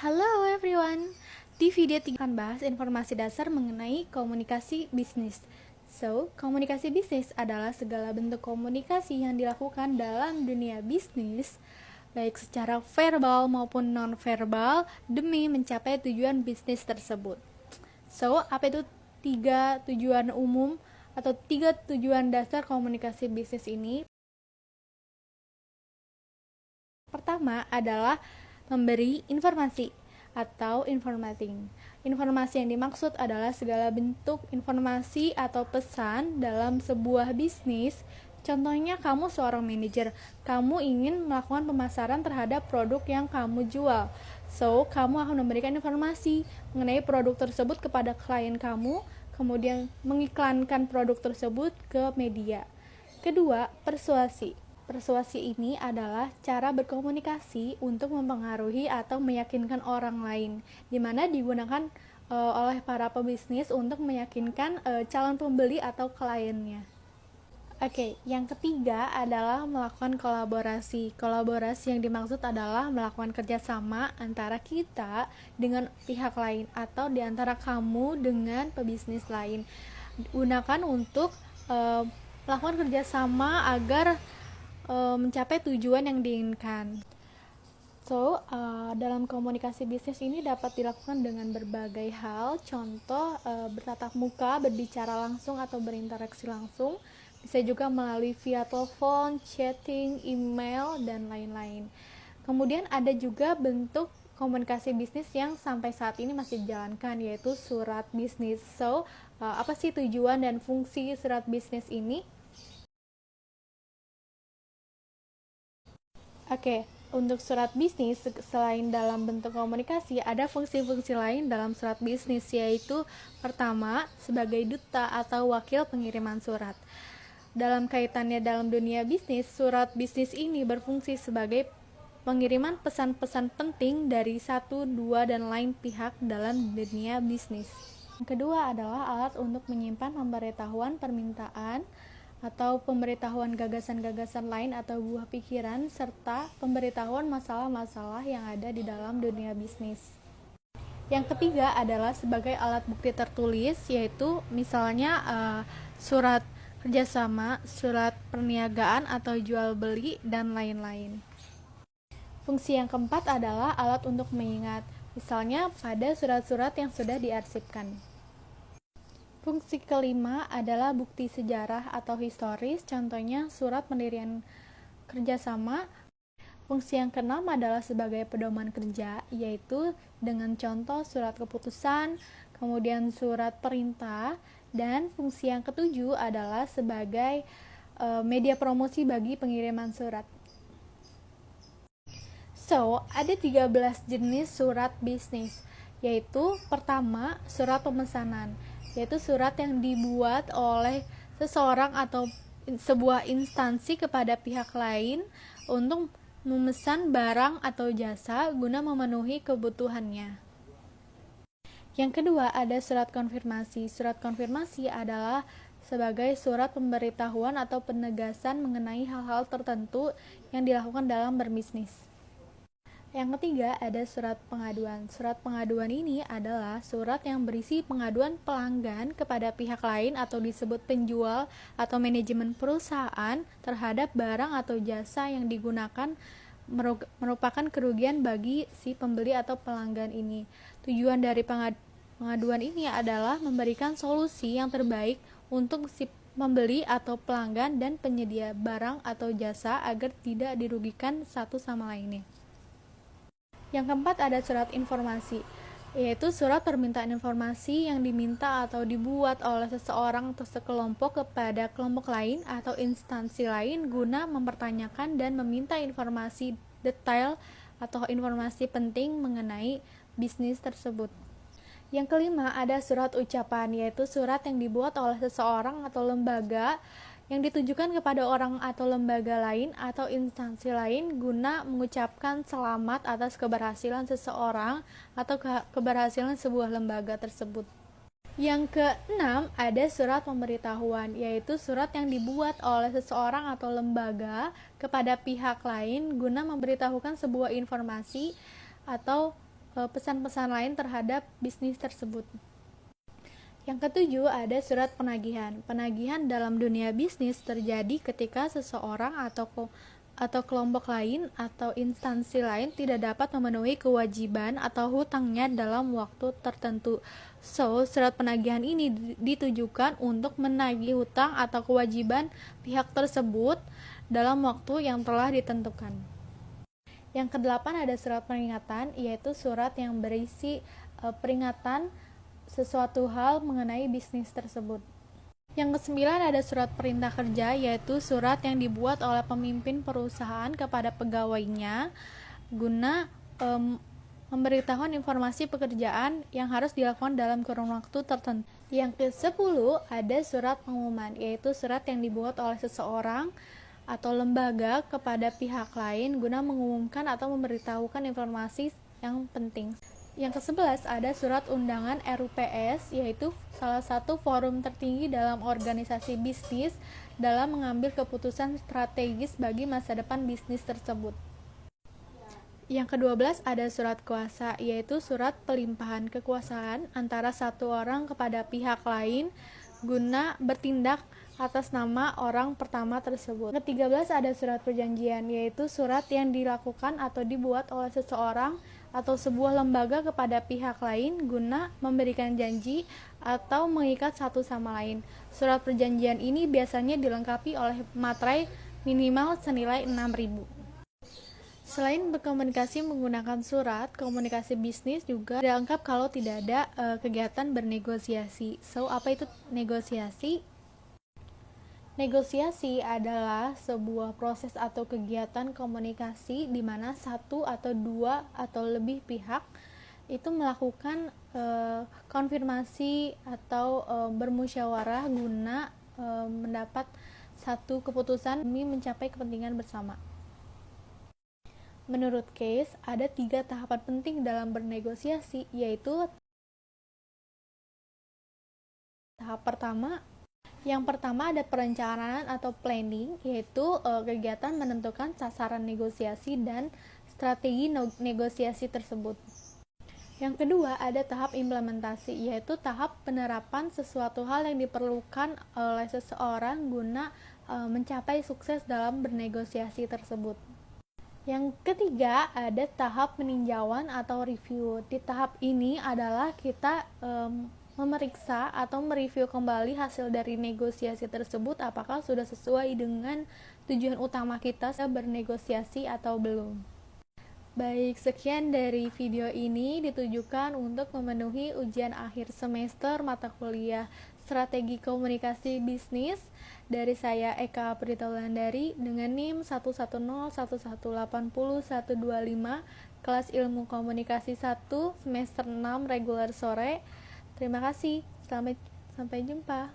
Halo everyone, di video 3 akan bahas informasi dasar mengenai komunikasi bisnis. Komunikasi bisnis adalah segala bentuk komunikasi yang dilakukan dalam dunia bisnis, baik secara verbal maupun non-verbal, demi mencapai tujuan bisnis tersebut. Apa itu 3 tujuan umum atau 3 tujuan dasar komunikasi bisnis ini? Pertama adalah memberi informasi atau informating. Informasi yang dimaksud adalah segala bentuk informasi atau pesan dalam sebuah bisnis. Contohnya kamu seorang manajer, kamu ingin melakukan pemasaran terhadap produk yang kamu jual. Kamu akan memberikan informasi mengenai produk tersebut kepada klien kamu, kemudian mengiklankan produk tersebut ke media. Kedua, persuasi. Persuasi ini adalah cara berkomunikasi untuk mempengaruhi atau meyakinkan orang lain, di mana digunakan oleh para pebisnis untuk meyakinkan calon pembeli atau kliennya. Oke, yang ketiga adalah melakukan kolaborasi. Kolaborasi yang dimaksud adalah melakukan kerjasama antara kita dengan pihak lain atau di antara kamu dengan pebisnis lain. Gunakan untuk melakukan kerjasama agar mencapai tujuan yang diinginkan. Dalam komunikasi bisnis ini dapat dilakukan dengan berbagai hal, contoh bertatap muka, berbicara langsung atau berinteraksi langsung, bisa juga melalui via telepon, chatting, email, dan lain-lain. Kemudian ada juga bentuk komunikasi bisnis yang sampai saat ini masih dijalankan, yaitu surat bisnis. Apa sih tujuan dan fungsi surat bisnis ini? Oke, untuk surat bisnis, selain dalam bentuk komunikasi, ada fungsi-fungsi lain dalam surat bisnis, yaitu pertama, sebagai duta atau wakil pengiriman surat. Dalam kaitannya dalam dunia bisnis, surat bisnis ini berfungsi sebagai pengiriman pesan-pesan penting dari satu, dua, dan lain pihak dalam dunia bisnis. Yang kedua adalah alat untuk menyimpan pemberitahuan permintaan atau pemberitahuan gagasan-gagasan lain atau buah pikiran, serta pemberitahuan masalah-masalah yang ada di dalam dunia bisnis. Yang ketiga adalah sebagai alat bukti tertulis, yaitu misalnya surat kerjasama, surat perniagaan atau jual beli, dan lain-lain. Fungsi yang keempat adalah alat untuk mengingat, misalnya pada surat-surat yang sudah diarsipkan. Fungsi kelima adalah bukti sejarah atau historis, contohnya surat pendirian kerjasama. Fungsi yang keenam adalah sebagai pedoman kerja, yaitu dengan contoh surat keputusan, kemudian surat perintah, dan fungsi yang ketujuh adalah sebagai media promosi bagi pengiriman surat. Ada 13 jenis surat bisnis, yaitu pertama, surat pemesanan, yaitu surat yang dibuat oleh seseorang atau sebuah instansi kepada pihak lain untuk memesan barang atau jasa guna memenuhi kebutuhannya. Yang kedua ada surat konfirmasi. Surat konfirmasi adalah sebagai surat pemberitahuan atau penegasan mengenai hal-hal tertentu yang dilakukan dalam berbisnis. Yang ketiga ada surat pengaduan. Surat pengaduan ini adalah surat yang berisi pengaduan pelanggan kepada pihak lain atau disebut penjual atau manajemen perusahaan terhadap barang atau jasa yang digunakan merupakan kerugian bagi si pembeli atau pelanggan ini. Tujuan dari pengaduan ini adalah memberikan solusi yang terbaik untuk si pembeli atau pelanggan dan penyedia barang atau jasa agar tidak dirugikan satu sama lainnya. Yang keempat ada surat informasi, yaitu surat permintaan informasi yang diminta atau dibuat oleh seseorang atau sekelompok kepada kelompok lain atau instansi lain guna mempertanyakan dan meminta informasi detail atau informasi penting mengenai bisnis tersebut. Yang kelima ada surat ucapan, yaitu surat yang dibuat oleh seseorang atau lembaga yang ditujukan kepada orang atau lembaga lain atau instansi lain guna mengucapkan selamat atas keberhasilan seseorang atau keberhasilan sebuah lembaga tersebut. Yang keenam ada surat pemberitahuan, yaitu surat yang dibuat oleh seseorang atau lembaga kepada pihak lain guna memberitahukan sebuah informasi atau pesan-pesan lain terhadap bisnis tersebut. Yang ketujuh, ada surat penagihan. Penagihan dalam dunia bisnis terjadi ketika seseorang atau kelompok lain atau instansi lain tidak dapat memenuhi kewajiban atau hutangnya dalam waktu tertentu. So, surat penagihan ini ditujukan untuk menagih hutang atau kewajiban pihak tersebut dalam waktu yang telah ditentukan. Yang kedelapan, ada surat peringatan, yaitu surat yang berisi peringatan sesuatu hal mengenai bisnis tersebut. Yang kesembilan, ada surat perintah kerja, yaitu surat yang dibuat oleh pemimpin perusahaan kepada pegawainya guna memberitahukan informasi pekerjaan yang harus dilakukan dalam kurun waktu tertentu. Yang ke-10, ada surat pengumuman, yaitu surat yang dibuat oleh seseorang atau lembaga kepada pihak lain guna mengumumkan atau memberitahukan informasi yang penting. Yang ke-11, ada surat undangan RUPS, yaitu salah satu forum tertinggi dalam organisasi bisnis dalam mengambil keputusan strategis bagi masa depan bisnis tersebut. Yang ke-12, ada surat kuasa, yaitu surat pelimpahan kekuasaan antara satu orang kepada pihak lain guna bertindak atas nama orang pertama tersebut. Ke-13, ada surat perjanjian, yaitu surat yang dilakukan atau dibuat oleh seseorang atau sebuah lembaga kepada pihak lain guna memberikan janji atau mengikat satu sama lain. Surat perjanjian ini biasanya dilengkapi oleh materai minimal senilai 6.000. Selain berkomunikasi menggunakan surat, komunikasi bisnis juga dilengkap kalau tidak ada kegiatan bernegosiasi. So, apa itu negosiasi? Negosiasi adalah sebuah proses atau kegiatan komunikasi di mana satu atau dua atau lebih pihak itu melakukan konfirmasi atau bermusyawarah guna mendapat satu keputusan demi mencapai kepentingan bersama. Menurut Case, ada 3 tahapan penting dalam bernegosiasi, yaitu tahap pertama. Yang pertama, ada perencanaan atau planning, yaitu kegiatan menentukan sasaran negosiasi dan strategi negosiasi tersebut. Yang kedua, ada tahap implementasi, yaitu tahap penerapan sesuatu hal yang diperlukan oleh seseorang guna mencapai sukses dalam bernegosiasi tersebut. Yang ketiga, ada tahap peninjauan atau review. Di tahap ini adalah kita memeriksa atau mereview kembali hasil dari negosiasi tersebut, apakah sudah sesuai dengan tujuan utama kita bernegosiasi atau belum. Baik, sekian dari video ini ditujukan untuk memenuhi ujian akhir semester mata kuliah Strategi Komunikasi Bisnis dari saya Eka Prita Wulandari dengan NIM 11011801225 kelas Ilmu Komunikasi 1 semester 6 reguler sore. Terima kasih. Sampai jumpa.